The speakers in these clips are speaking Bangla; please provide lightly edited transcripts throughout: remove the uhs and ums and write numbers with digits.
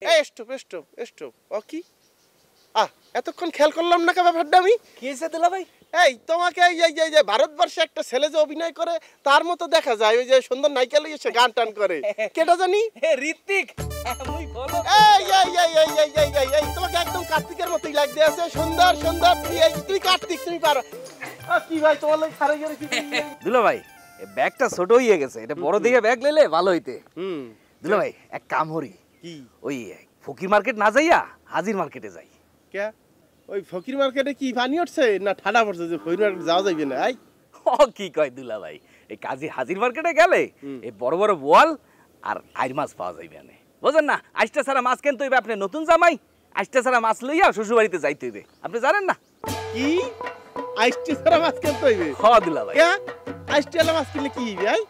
এই স্টপ স্টপ স্টপ ও কি এতক্ষণ খেয়াল করলাম না কেবা ভাড্ডামি কি হয়েছে দুলা ভাই? এই তোমাকে এই যে ভারতবর্ষে একটা ছেলে যে অভিনয় করে তার মতো দেখা যায়, ওই যে সুন্দর নায়িকা লইয়ে সে গান টান করে, কেটা জানি? ঋত্বিক। মুই বলো এই তোমাকে একদম কার্তিকের মতোই লাগতে আছে, সুন্দর সুন্দর। তুই কার্তিক, তুমি পারো। কি ভাই তোমার লাগে সারা গেলে কি দুলা ভাই? এই ব্যাগটা ছোট হয়ে গেছে, এটা বড় দিকে ব্যাগ লইলে ভালো হইতে। দুলা ভাই এক কাম করি, কি ওই ফকির মার্কেট না যাইয়া হাজির মার্কেটে যাই। কে ওই ফকির মার্কেটে কি পানি উঠছে না ঠাডা পড়ছে যে ফকির মার্কেট যাওয়া যাবে না? আই কি কয় দুলা ভাই, এই কাজী হাজির মার্কেটে গেলে এই বড় বড় বোয়াল আর আইর মাছ পাওয়া যাইবে না, বুঝেন না? আইসটা ছাড়া মাছ কিনতে হইবে, আপনি নতুন জামাই আইসটা ছাড়া মাছ লইয়া শ্বশুর বাড়িতে যাইতে হইবে, আপনি জানেন না? কি আইসটি ছাড়া মাছ কিনতে হইবে? হ দুলা ভাই। কে আইসটি ছাড়া মাছ কিনলে কি হইবে? আই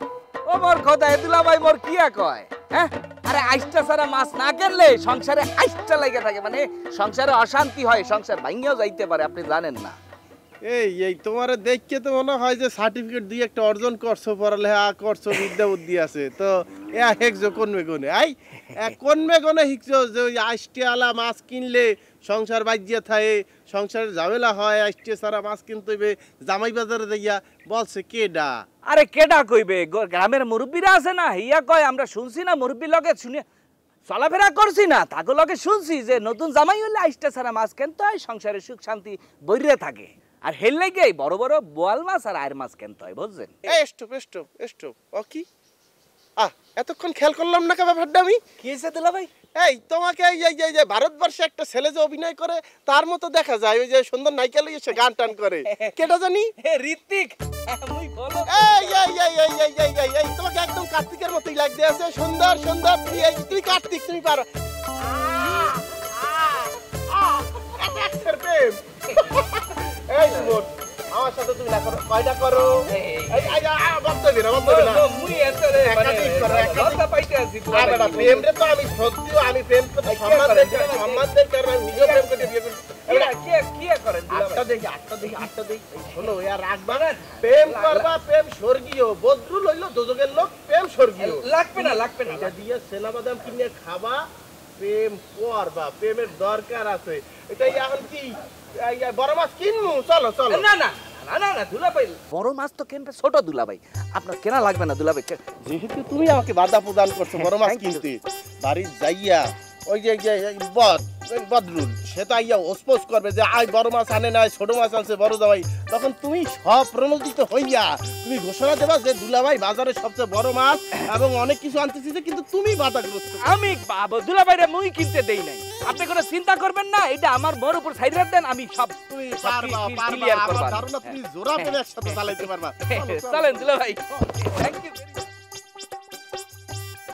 ও মোর খোদা, দুলা ভাই মোর কি কয়? হ্যাঁ, আরে আইসটা ছাড়া মাছ না কিনলে সংসারে আইসটা লাগে থাকে, মানে সংসারে অশান্তি হয়, সংসার ভাঙিয়েও যাইতে পারে, আপনি জানেন না? এই তোমার দেখকে তো মনে হয় যে সার্টিফিকেট দিয়ে একটা অর্জন করছো, পড়ালেখা করছো, বিদ্যা বুদ্ধি আছে, তো হেকছো কোনবে কোনে? আই কোনবে কোনে শিখছো যে ওই আইসটি আলা মাছ কিনলে সংসার বাজিয়ে থাকে, সংসারের ঝামেলা হয়, আইসটি ছাড়া মাছ কিনতে হইবে, জামাই বাজারে যাইয়া বলছে কেডা? আরে কেডা কইবে? গ্রামের মুরব্বীরা আছে না, হিয়া কয়, আমরা শুনছি না মুরব্বীর লগে শুনে চলাফেরা করছি না, তাকে লগে শুনছি যে নতুন জামাই হলে আইসটা ছাড়া মাছ কিনতে হয়, সংসারে সুখ শান্তি বইরে থাকে, আর হেল লাগে বড় বড় বোয়াল মাছ আর আয়ের মাছ কিনতে হয়, বুঝছেন? স্টপ স্টপ স্টপ ও কি এতক্ষণ খেয়াল করলাম না কেবা ভাড্ডামি? কি হয়েছে দুলা ভাই? এই তোমাকে এই যে ভারতবর্ষে একটা ছেলে যে অভিনয় করে তার মতো দেখা যায়, ওই যে সুন্দর নায়িকা লইয়ে সে গান টান করে, কেটা জানি? ঋত্বিক। মুই বলো এই তোমাকে একদম কার্তিকের মতোই লাগতে আছে, সুন্দর সুন্দর। তুই কার্তিক, তুমি পারো। এই সুমন, আমার সাথে তুমি না করো, কয়টা করো? বক্তব্য না, বক্তব্য না। মুই এতরে মানে লজ্জা পাইতে আছি। প্রেম রে তো আমি সত্যিও আমি প্রেম করতে সম্মান দেই কারণ আমি নিজে প্রেম করতে বিয়ে করতে। কি করেন দুলা ভাই? আটটা দেখি শোনো ইয়ার রাখবা না, প্রেম করবা, প্রেম স্বর্গীয়, বদরুল হইলো দোজখের লোক, প্রেম স্বর্গীয়। লাগবে না এটা দিয়ে সেনা বাদাম কিনে খাবা, প্রেম করবা, প্রেমের দরকার আছে। এটাই এখন কি বড় মাছ কিনমু? চলো চলো। না না না না দুলা ভাই, বড় মাছ তো কিনবে ছোট দুলা ভাই, আপনার কেনা লাগবে না দুলা ভাই। যেহেতু তুমি আমাকে বাধা প্রদান করছো বড় মাছ কিনতে, বাড়ি যাইয়া ওই যে বদরুল সে তো আইয়া ওসপোস করবে যে আই বড় মাছ আনে নাই, ছোট মাছ আনছে বড় জামাই, তখন তুমি সব প্রণোদিত হইয়া তুমি ঘোষণা দেবা যে দুলাভাই বাজারে সবচেয়ে বড় মাছ এবং অনেক কিছু আনতেছি, কিন্তু তুমি বাধাগ্রস্ত। আমি দুলা ভাইরে মুই কিনতে দেই নাই, আপনি কোনো চিন্তা করবেন না, এটা আমার মোর উপর সাইড রাখ দেন, আমি সব তুমি পারবা, আমার ধারণা তুমি জোড়া পেলে একসাথে চালাইতে পারবা। চলেন দুলা ভাই। Thank you.